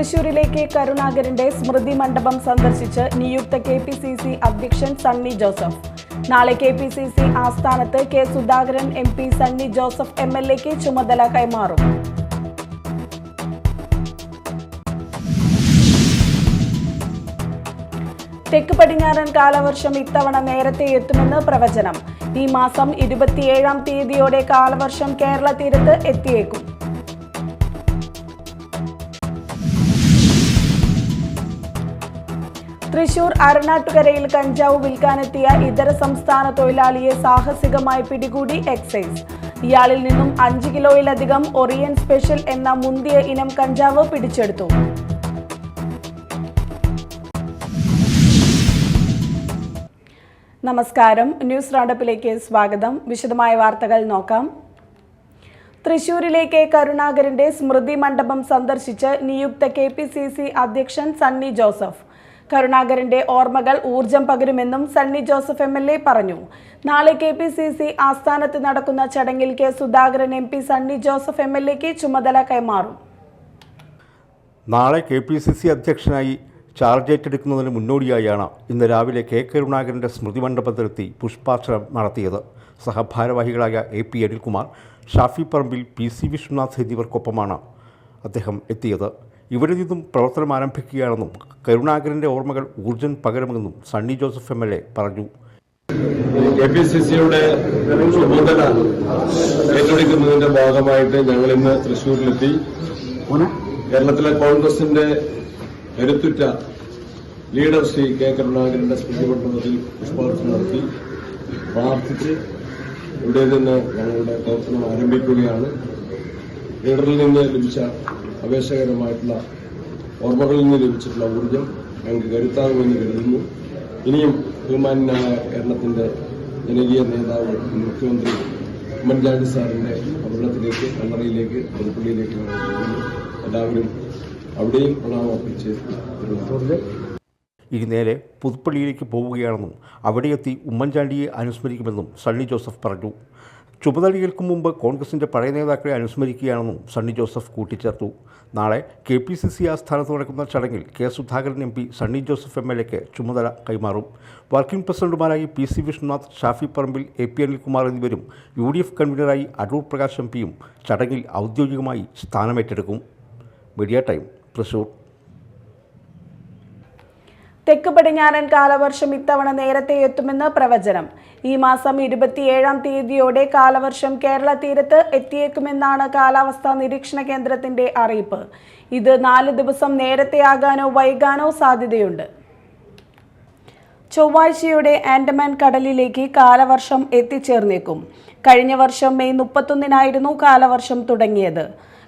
തൃശൂരിലേക്ക് കരുണാകരന്റെ സ്മൃതി മണ്ഡപം സന്ദർശിച്ച് നിയുക്ത KPCC അധ്യക്ഷൻ സണ്ണി ജോസഫ്. നാളെ KPCC ആസ്ഥാനത്ത് കെ സുധാകരൻ MP സണ്ണി ജോസഫ് MLAക്ക് ചുമതല കൈമാറും. തെക്ക് പടിഞ്ഞാറൻ കാലവർഷം ഇത്തവണ നേരത്തെ എത്തുമെന്ന് പ്രവചനം. ഈ മാസം 27-ാം തീയതിയോടെ കാലവർഷം കേരള തീരത്ത് എത്തിയേക്കും. തൃശൂർ അരണാട്ടുകരയിൽ കഞ്ചാവ് വിൽക്കാനെത്തിയ ഇതര സംസ്ഥാന തൊഴിലാളിയെ സാഹസികമായി പിടികൂടി എക്സൈസ്. ഇയാളിൽ നിന്നും 5 കിലോയിലധികം ഒറിയൻ സ്പെഷ്യൽ എന്ന മുന്തിയ ഇനം കഞ്ചാവ് പിടിച്ചെടുത്തു. നമസ്കാരം, ന്യൂസ് റൗണ്ടപ്പിലേക്ക് സ്വാഗതം. വിശദമായ വാർത്തകൾ നോക്കാം. തൃശൂരിലേക്ക് കരുണാകരന്റെ സ്മൃതി മണ്ഡപം സന്ദർശിച്ച് നിയുക്ത KPCC അധ്യക്ഷൻ സണ്ണി ജോസഫ്. കരുണാകരന്റെ ഓർമ്മകൾ ഊർജം പകരുമെന്നും സണ്ണി ജോസഫ് MLA പറഞ്ഞു. നാളെ KPCC ആസ്ഥാനത്ത് നടക്കുന്ന ചടങ്ങിൽ കെ സുധാകരൻ MP സണ്ണി ജോസഫ് MLAക്ക് ചുമതല കൈമാറും. നാളെ KPCC അധ്യക്ഷനായി ചാർജ് ഏറ്റെടുക്കുന്നതിന് മുന്നോടിയായാണ് ഇന്ന് രാവിലെ കെ കരുണാകരൻ്റെ സ്മൃതി മണ്ഡപത്തിലെത്തി പുഷ്പാർച്ചന നടത്തിയത്. സഹഭാരവാഹികളായ AP അനിൽകുമാർ, ഷാഫി പറമ്പിൽ, PC വിശ്വനാഥ് എന്നിവർക്കൊപ്പമാണ് അദ്ദേഹം എത്തിയത്. ഇവിടെ നിന്നും പ്രവർത്തനം ആരംഭിക്കുകയാണെന്നും കരുണാകരൻ്റെ ഓർമ്മകൾ ഊർജ്ജം പകരുമെന്നും സണ്ണി ജോസഫ് MLA പറഞ്ഞു. KPCCയുടെ ചുമതല ഏറ്റെടുക്കുന്നതിന്റെ ഭാഗമായിട്ട് ഞങ്ങൾ ഇന്ന് തൃശ്ശൂരിലെത്തി. കേരളത്തിലെ കോൺഗ്രസിന്റെ കരുത്തുറ്റ ലീഡർ ശ്രീ കെ കരുണാകരന്റെ സ്മൃതി മണ്ഡപത്തിൽ പുഷ്പാർച്ചന നടത്തി പ്രാർത്ഥിച്ച് ഇവിടെ നിന്ന് ഞങ്ങളുടെ പ്രവർത്തനം ആരംഭിക്കുകയാണ്. ലീഡറിൽ നിന്ന് ലഭിച്ച ആവേശകരമായിട്ടുള്ള ഓർമ്മകളിൽ നിന്ന് ലഭിച്ചിട്ടുള്ള ഊർജ്ജം ഞങ്ങൾക്ക് കരുത്താകുമെന്ന് കരുതുന്നു. ഇനിയും ബഹുമാന്യനായ കേരളത്തിന്റെ ജനകീയ നേതാവ് മുഖ്യമന്ത്രി ഉമ്മൻചാണ്ടി സാറിന്റെ ഭരണത്തിലേക്ക്, കല്ലറയിലേക്ക്, പുതുപ്പള്ളിയിലേക്ക് എല്ലാവരും അവിടെയും പ്രണാമർപ്പിച്ച് ഇനി നേരെ പുതുപ്പള്ളിയിലേക്ക് പോവുകയാണെന്നും അവിടെയെത്തി ഉമ്മൻചാണ്ടിയെ അനുസ്മരിക്കുമെന്നും സണ്ണി ജോസഫ് പറഞ്ഞു. ചുമതലയേൽക്കും മുമ്പ് കോൺഗ്രസിൻ്റെ പഴയ നേതാക്കളെ അനുസ്മരിക്കുകയാണെന്നും സണ്ണി ജോസഫ് കൂട്ടിച്ചേർത്തു. നാളെ KPCC ആസ്ഥാനത്ത് നടക്കുന്ന ചടങ്ങിൽ കെ സുധാകരൻ MP സണ്ണി ജോസഫ് MLAക്ക് ചുമതല കൈമാറും. വർക്കിംഗ് പ്രസിഡന്റുമാരായി PC വിശ്വനാഥ്, ഷാഫി പറമ്പിൽ, AP അനിൽകുമാർ എന്നിവരും UDF കൺവീനറായി അടൂർ പ്രകാശ് MPയും ചടങ്ങിൽ ഔദ്യോഗികമായി സ്ഥാനമേറ്റെടുക്കും. Media time, Thrissur. തെക്ക് പടിഞ്ഞാറൻ കാലവർഷം ഇത്തവണ നേരത്തെ എത്തുമെന്ന് പ്രവചനം. ഈ മാസം 27-ാം തീയതിയോടെ കാലവർഷം കേരള തീരത്ത് എത്തിയേക്കുമെന്നാണ് കാലാവസ്ഥാ നിരീക്ഷണ കേന്ദ്രത്തിന്റെ അറിയിപ്പ്. ഇത് 4 ദിവസം നേരത്തെയാകാനോ വൈകാനോ സാധ്യതയുണ്ട്. ചൊവ്വാഴ്ചയോടെ ആൻഡമാൻ കടലിലേക്ക് കാലവർഷം എത്തിച്ചേർന്നേക്കും. കഴിഞ്ഞ വർഷം മെയ് 31-നായിരുന്നു കാലവർഷം തുടങ്ങിയത്.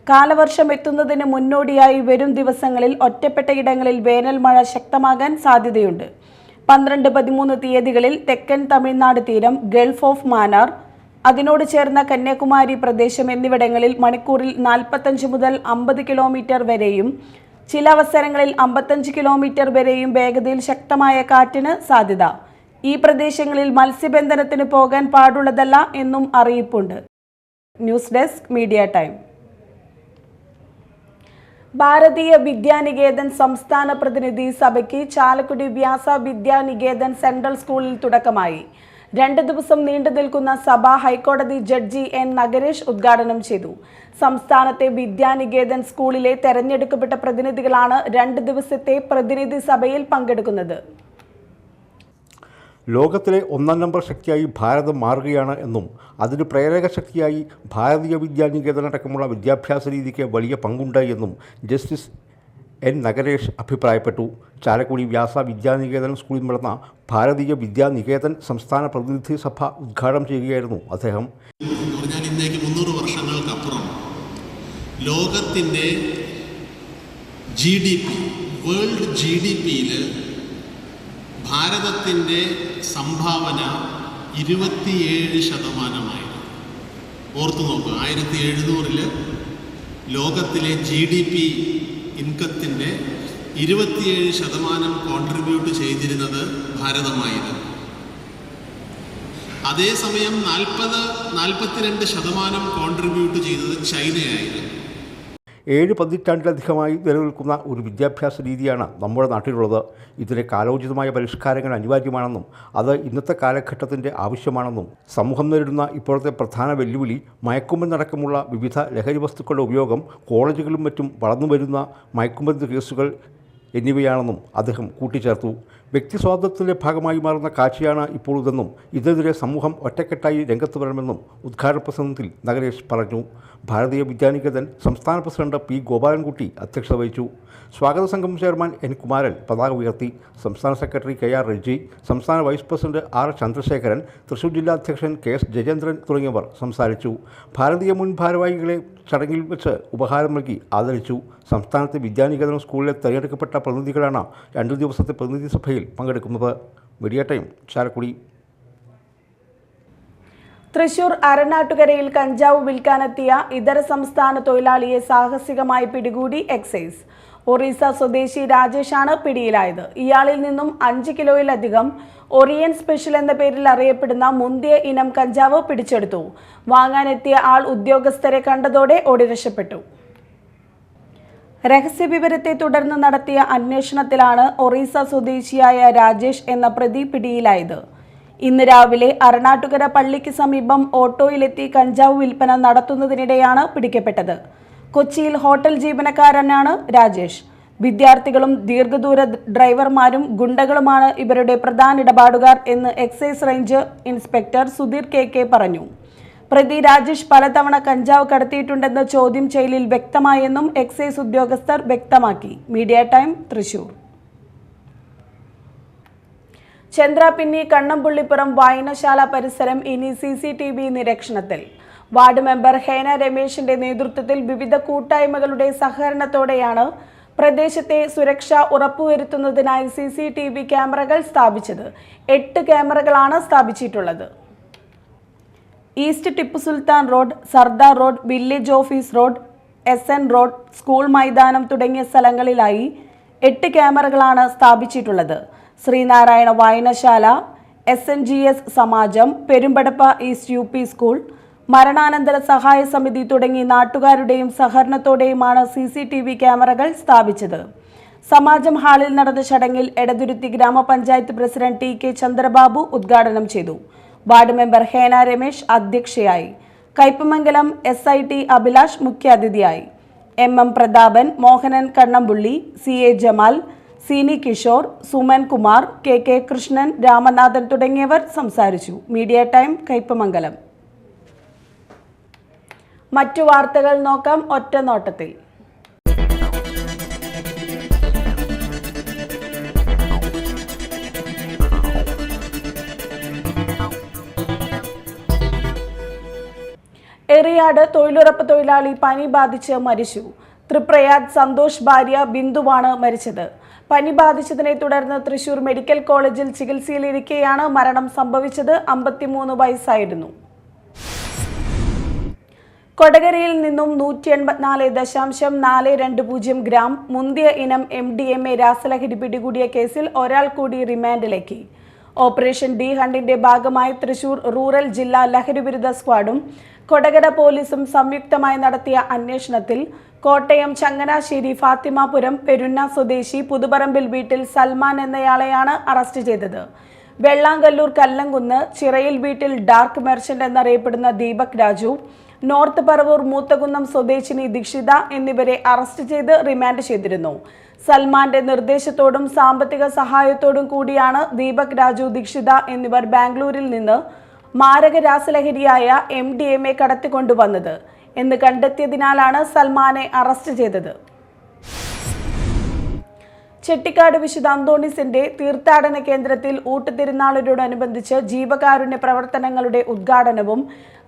കാലവർഷം എത്തുന്നതിന് മുന്നോടിയായി വരും ദിവസങ്ങളിൽ ഒറ്റപ്പെട്ട ഇടങ്ങളിൽ വേനൽ മഴ ശക്തമാകാൻ സാധ്യതയുണ്ട്. 12-13 തീയതികളിൽ തെക്കൻ തമിഴ്നാട് തീരം, ഗൾഫ് ഓഫ് മാന്നാർ, അതിനോട് ചേർന്ന കന്യാകുമാരി പ്രദേശം എന്നിവിടങ്ങളിൽ മണിക്കൂറിൽ 45 മുതൽ 50 കിലോമീറ്റർ വരെയും ചില അവസരങ്ങളിൽ 55 കിലോമീറ്റർ വരെയും വേഗതയിൽ ശക്തമായ കാറ്റിന് സാധ്യത. ഈ പ്രദേശങ്ങളിൽ മത്സ്യബന്ധനത്തിന് പോകാൻ പാടുള്ളതല്ല എന്നും അറിയിപ്പുണ്ട്. News desk, media time. Bharatiya Vidyaniketan സംസ്ഥാന പ്രതിനിധി സഭയ്ക്ക് ചാലക്കുടി വ്യാസ വിദ്യാനികേതൻ സെൻട്രൽ സ്കൂളിൽ തുടക്കമായി. 2 ദിവസം നീണ്ടു നിൽക്കുന്ന സഭ ഹൈക്കോടതി ജഡ്ജി N നഗരേഷ് ഉദ്ഘാടനം ചെയ്തു. സംസ്ഥാനത്തെ വിദ്യാനികേതൻ സ്കൂളിലെ തെരഞ്ഞെടുക്കപ്പെട്ട പ്രതിനിധികളാണ് 2 ദിവസത്തെ പ്രതിനിധി സഭയിൽ പങ്കെടുക്കുന്നത്. ലോകത്തിലെ 1-ാം നമ്പർ ശക്തിയായി ഭാരതം മാറുകയാണ് എന്നും അതിന് പ്രേരക ശക്തിയായി ഭാരതീയ വിദ്യാനികേതനടക്കമുള്ള വിദ്യാഭ്യാസ രീതിക്ക് വലിയ പങ്കുണ്ട് എന്നും ജസ്റ്റിസ് N നഗരേഷ് അഭിപ്രായപ്പെട്ടു. ചാലക്കുടി വ്യാസ വിദ്യാനികേതൻ സ്കൂളിൽ നടന്ന ഭാരതീയ വിദ്യാനികേതൻ സംസ്ഥാന പ്രതിനിധി സഭ ഉദ്ഘാടനം ചെയ്യുകയായിരുന്നു അദ്ദേഹം. ഇന്നേക്ക് 300 വർഷങ്ങൾക്കപ്പുറം ലോകത്തിൻ്റെ GDP, വേൾഡ് GDPയിൽ ഭാരതത്തിൻ്റെ സംഭാവന 27%. ഓർത്തു നോക്കുക, 1700 ലോകത്തിലെ GDP ഇൻകത്തിൻ്റെ 27% കോൺട്രിബ്യൂട്ട് ചെയ്തിരുന്നത് ഭാരതമായിരുന്നു. അതേസമയം 42% കോൺട്രിബ്യൂട്ട് ചെയ്തത് ചൈനയായിരുന്നു. 7 പതിറ്റാണ്ടിലധികമായി നിലനിൽക്കുന്ന ഒരു വിദ്യാഭ്യാസ രീതിയാണ് നമ്മുടെ നാട്ടിലുള്ളത്. ഇതിന് കാലോചിതമായ പരിഷ്കാരങ്ങൾ അനിവാര്യമാണെന്നും അത് ഇന്നത്തെ കാലഘട്ടത്തിൻ്റെ ആവശ്യമാണെന്നും സമൂഹം നേരിടുന്ന ഇപ്പോഴത്തെ പ്രധാന വെല്ലുവിളി മയക്കുമരുന്നടക്കമുള്ള വിവിധ ലഹരി വസ്തുക്കളുടെ ഉപയോഗം കോളേജുകളിലും മറ്റും വളർന്നുവരുന്ന മയക്കുമരുന്ന് കേസുകൾ എന്നിവയാണെന്നും അദ്ദേഹം കൂട്ടിച്ചേർത്തു. വ്യക്തി സ്വാതന്ത്ര്യത്തിൻ്റെ ഭാഗമായി മാറുന്ന കാഴ്ചയാണ് ഇപ്പോൾ ഇതെന്നും ഇതിനെതിരെ സമൂഹം ഒറ്റക്കെട്ടായി രംഗത്ത് വരണമെന്നും ഉദ്ഘാടന പ്രസംഗത്തിൽ നഗരേഷ് പറഞ്ഞു. ഭാരതീയ വിദ്യാനികേതൻ സംസ്ഥാന പ്രസിഡന്റ് പി ഗോപാലൻകുട്ടി അധ്യക്ഷത വഹിച്ചു. സ്വാഗത സംഘം ചെയർമാൻ എൻ കുമാരൻ പതാക ഉയർത്തി. സംസ്ഥാന സെക്രട്ടറി കെ ആർ റെജി, സംസ്ഥാന vice president R Chandrasekharan, Thrissur ജില്ലാ അധ്യക്ഷൻ കെ എസ് ജയേന്ദ്രൻ തുടങ്ങിയവർ സംസാരിച്ചു. ഭാരതീയ മുൻ ഭാരവാഹികളെ ചടങ്ങിൽ വെച്ച് ഉപഹാരം നൽകി ആദരിച്ചു. സംസ്ഥാനത്തെ വിദ്യാനികേതൻ സ്കൂളിലെ തിരഞ്ഞെടുക്കപ്പെട്ട പ്രതിനിധികളാണ് 2 ദിവസത്തെ പ്രതിനിധി സഭയിൽ പങ്കെടുക്കുന്നത്. Media time, Chalakudy. തൃശൂർ അരനാട്ടുകരയിൽ കഞ്ചാവ് വിൽക്കാനെത്തിയ ഇതര സംസ്ഥാന തൊഴിലാളിയെ സാഹസികമായി പിടികൂടി എക്സൈസ്. ഒറീസ സ്വദേശി രാജേഷാണ് പിടിയിലായത്. ഇയാളിൽ നിന്നും 5 കിലോയിലധികം ഒറിയൻ സ്പെഷ്യൽ എന്ന പേരിൽ അറിയപ്പെടുന്ന മുന്തിയ ഇനം കഞ്ചാവ് പിടിച്ചെടുത്തു. വാങ്ങാനെത്തിയ ആൾ ഉദ്യോഗസ്ഥരെ കണ്ടതോടെ ഓടി രക്ഷപ്പെട്ടു. രഹസ്യവിവരത്തെ തുടർന്ന് നടത്തിയ അന്വേഷണത്തിലാണ് ഒറീസ സ്വദേശിയായ രാജേഷ് എന്ന പ്രതി പിടിയിലായത്. ഇന്ന് രാവിലെ അരണാട്ടുകര പള്ളിക്ക് സമീപം ഓട്ടോയിലെത്തി കഞ്ചാവ് വിൽപ്പന നടത്തുന്നതിനിടെയാണ് പിടിക്കപ്പെട്ടത്. കൊച്ചിയിൽ ഹോട്ടൽ ജീവനക്കാരനാണ് രാജേഷ്. വിദ്യാർത്ഥികളും ദീർഘദൂര ഡ്രൈവർമാരും ഗുണ്ടകളുമാണ് ഇവരുടെ പ്രധാന ഇടപാടുകാർ എന്ന് excise range inspector Sudheer K പറഞ്ഞു. പ്രതി രാജേഷ് പലതവണ കഞ്ചാവ് കടത്തിയിട്ടുണ്ടെന്ന് ചോദ്യം ചെയ്യലിൽ വ്യക്തമായെന്നും എക്സൈസ് ഉദ്യോഗസ്ഥർ വ്യക്തമാക്കി. Media time, Thrissur. ചന്ദ്രാപിന്നി കണ്ണമ്പുള്ളിപ്പുറം വായനശാല പരിസരം ഇനി CCTV നിരീക്ഷണത്തിൽ. വാർഡ് മെമ്പർ ഹേന രമേശിന്റെ നേതൃത്വത്തിൽ വിവിധ കൂട്ടായ്മകളുടെ സഹകരണത്തോടെയാണ് പ്രദേശത്തെ സുരക്ഷ ഉറപ്പുവരുത്തുന്നതിനായി CCTV ക്യാമറകൾ സ്ഥാപിച്ചത്. 8 ക്യാമറകളാണ് സ്ഥാപിച്ചിട്ടുള്ളത്. East Tipu Sultan road, Sardar road, village office road, SN road, school മൈതാനം തുടങ്ങിയ സ്ഥലങ്ങളിലായി 8 ക്യാമറകളാണ് സ്ഥാപിച്ചിട്ടുള്ളത്. ശ്രീനാരായണ വായനശാല, SNGS സമാജം, പെരുമ്പടപ്പ ഈസ്റ്റ് UP സ്കൂൾ, മരണാനന്തര സഹായ സമിതി തുടങ്ങി നാട്ടുകാരുടെയും സഹകരണത്തോടെയുമാണ് CCTV ക്യാമറകൾ സ്ഥാപിച്ചത്. സമാജം ഹാളിൽ നടന്ന ചടങ്ങിൽ എടതുരുത്തി ഗ്രാമപഞ്ചായത്ത് പ്രസിഡന്റ് TK ചന്ദ്രബാബു ഉദ്ഘാടനം ചെയ്തു. വാർഡ് മെമ്പർ ഹേന രമേശ് അധ്യക്ഷയായി. കയ്പമംഗലം SIT അഭിലാഷ് മുഖ്യാതിഥിയായി. MM Prathapan, Mohanan Kannampully, CA Jamal, Seeni Kishore, Suman Kumar, KK Krishnan, Ramanathan തുടങ്ങിയവർ സംസാരിച്ചു. Media time, Kaipamangalam. മറ്റു വാർത്തകൾ നോക്കാം ഒറ്റ നോട്ടത്തിൽ. എറിയാട് തൊഴിലുറപ്പ് തൊഴിലാളി പനി ബാധിച്ച് മരിച്ചു. തൃപ്രയാർ സന്തോഷ് ഭാര്യ ബിന്ദുവാണ് മരിച്ചത്. പനി ബാധിച്ചതിനെ തുടർന്ന് തൃശൂർ മെഡിക്കൽ കോളേജിൽ ചികിത്സയിലിരിക്കെയാണ് മരണം സംഭവിച്ചത്. 53 വയസ്സായിരുന്നു. കൊടകരയിൽ നിന്നും 184.420 ഗ്രാം മുന്തിയ ഇനം MDMA രാസലഹരി പിടികൂടിയ കേസിൽ ഒരാൾ കൂടി റിമാൻഡിലേക്ക്. ഓപ്പറേഷൻ ഡി ഹണ്ടിന്റെ ഭാഗമായി തൃശൂർ റൂറൽ ജില്ലാ ലഹരിവിരുദ്ധ സ്ക്വാഡും കൊടകര പോലീസും സംയുക്തമായി നടത്തിയ അന്വേഷണത്തിൽ കോട്ടയം ചങ്ങനാശ്ശേരി ഫാത്തിമാപുരം പെരുന്ന സ്വദേശി പുതുപറമ്പിൽ വീട്ടിൽ സൽമാൻ എന്നയാളെയാണ് അറസ്റ്റ് ചെയ്തത്. വെള്ളാങ്കല്ലൂർ കല്ലംകുന്ന് ചിറയിൽ വീട്ടിൽ ഡാർക്ക് മെർച്ചന്റ് എന്നറിയപ്പെടുന്ന ദീപക് രാജു, നോർത്ത് പറവൂർ മൂത്തകുന്നം സ്വദേശിനി ദീക്ഷിത എന്നിവരെ അറസ്റ്റ് ചെയ്ത് റിമാൻഡ് ചെയ്തിരുന്നു. സൽമാന്റെ നിർദ്ദേശത്തോടും സാമ്പത്തിക സഹായത്തോടും കൂടിയാണ് ദീപക് രാജു, ദീക്ഷിത എന്നിവർ ബാംഗ്ലൂരിൽ നിന്ന് മാരക രാസലഹരിയായ MDMA കടത്തിക്കൊണ്ടുവന്നത് എന്ന് കണ്ടെത്തിയതിനാലാണ് സൽമാനെ അറസ്റ്റ് ചെയ്തത്. ചെട്ടിക്കാട് വിശുദ്ധ അന്തോണീസിന്റെ തീർത്ഥാടന കേന്ദ്രത്തിൽ ഊട്ടുതിരുനാളിനോടനുബന്ധിച്ച് ജീവകാരുണ്യ പ്രവർത്തനങ്ങളുടെ ഉദ്ഘാടനവും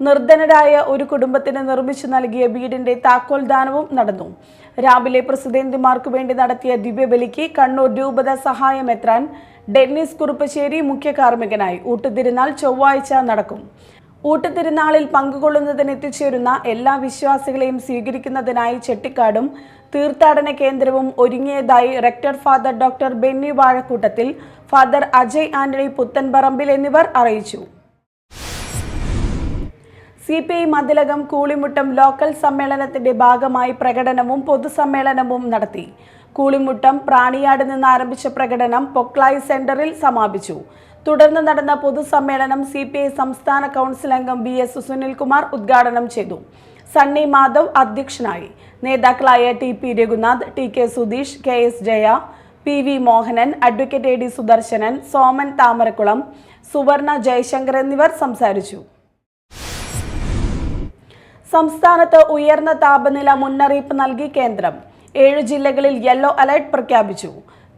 നിർധനരായ ഒരു കുടുംബത്തിന് നിർമ്മിച്ചു നൽകിയ വീടിന്റെ താക്കോൽദാനവും നടന്നു. രാവിലെ പ്രസിഡന്റുമാർക്കു വേണ്ടി നടത്തിയ ദിവ്യബലിക്ക് കണ്ണൂർ രൂപത സഹായമെത്രാൻ ഡെന്നിസ് കുറുപ്പശ്ശേരി മുഖ്യ കാർമ്മികനായി. ഊട്ടുതിരുനാൾ ചൊവ്വാഴ്ച നടക്കും. ഊട്ടുതിരുനാളിൽ പങ്കുകൊള്ളുന്നതിന് എത്തിച്ചേരുന്ന എല്ലാ വിശ്വാസികളെയും സ്വീകരിക്കുന്നതിനായി ചെട്ടിക്കാടും തീർത്ഥാടന കേന്ദ്രവും ഒരുങ്ങിയതായി rector father doctor Benny Vazhakkoottathil, father Ajay Antony Puthenparambil എന്നിവർ അറിയിച്ചു. CPI മതിലകം കൂളിമുട്ടം ലോക്കൽ സമ്മേളനത്തിന്റെ ഭാഗമായി പ്രകടനവും പൊതുസമ്മേളനവും നടത്തി. കൂളിമുട്ടം പ്രാണിയാട് നിന്ന് ആരംഭിച്ച പ്രകടനം പൊക്ലായി സെന്ററിൽ സമാപിച്ചു. തുടർന്ന് നടന്ന പൊതുസമ്മേളനം CPI സംസ്ഥാന കൗൺസിൽ അംഗം BS സുനിൽകുമാർ ഉദ്ഘാടനം ചെയ്തു. സണ്ണി മാധവ് അധ്യക്ഷനായി. നേതാക്കളായ TP Raghunath, TK Sudheesh, KS Jaya, PV Mohanan, advocate AD Sudarshanan, Soman Thamarakkulam, Suvarna Jayashankar എന്നിവർ സംസാരിച്ചു. സംസ്ഥാനത്ത് ഉയർന്ന താപനില മുന്നറിയിപ്പ് നൽകി കേന്ദ്രം. 7 ജില്ലകളിൽ യെല്ലോ അലർട്ട് പ്രഖ്യാപിച്ചു.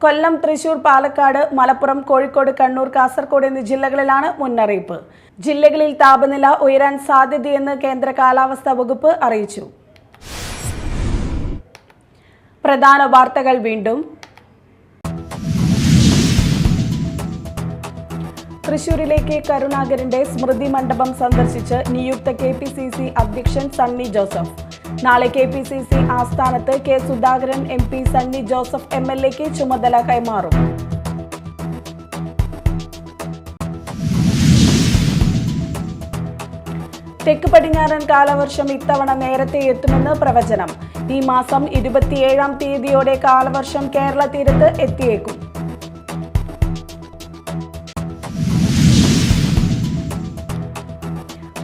കൊല്ലം, തൃശൂർ, പാലക്കാട്, മലപ്പുറം, കോഴിക്കോട്, കണ്ണൂർ, കാസർഗോഡ് എന്നീ ജില്ലകളിലാണ് മുന്നറിയിപ്പ്. ജില്ലകളിൽ താപനില ഉയരാൻ സാധ്യതയെന്ന് കേന്ദ്ര കാലാവസ്ഥാ വകുപ്പ് അറിയിച്ചു. പ്രധാന വാർത്തകൾ വീണ്ടും. തൃശൂരിലേക്ക് കരുണാകരന്റെ സ്മൃതി മണ്ഡപം സന്ദർശിച്ച് നിയുക്ത KPCC അധ്യക്ഷൻ സണ്ണി ജോസഫ്. നാളെ KPCC ആസ്ഥാനത്ത് K സുധാകരൻ MP സണ്ണി ജോസഫ് MLAക്ക് ചുമതല കൈമാറും. തെക്ക് പടിഞ്ഞാറൻ കാലവർഷം ഇത്തവണ നേരത്തെ എത്തുമെന്ന് പ്രവചനം. ഈ മാസം 27-ാം തീയതിയോടെ കാലവർഷം കേരള തീരത്ത് എത്തിയേക്കും.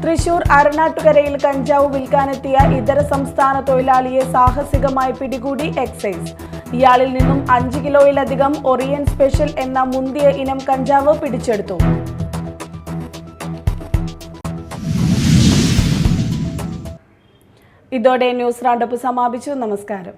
തൃശൂർ അരണാട്ടുകരയിൽ കഞ്ചാവ് വിൽക്കാനെത്തിയ ഇതര സംസ്ഥാന തൊഴിലാളിയെ സാഹസികമായി പിടികൂടി എക്സൈസ്. ഇയാളിൽ നിന്നും 5 കിലോയിലധികം ഒറിയൻ സ്പെഷ്യൽ എന്ന മുന്തിയ ഇനം കഞ്ചാവ് പിടിച്ചെടുത്തു. ഇതോടെ ന്യൂസ് റൗണ്ടപ്പ് സമാപിച്ചു. നമസ്കാരം.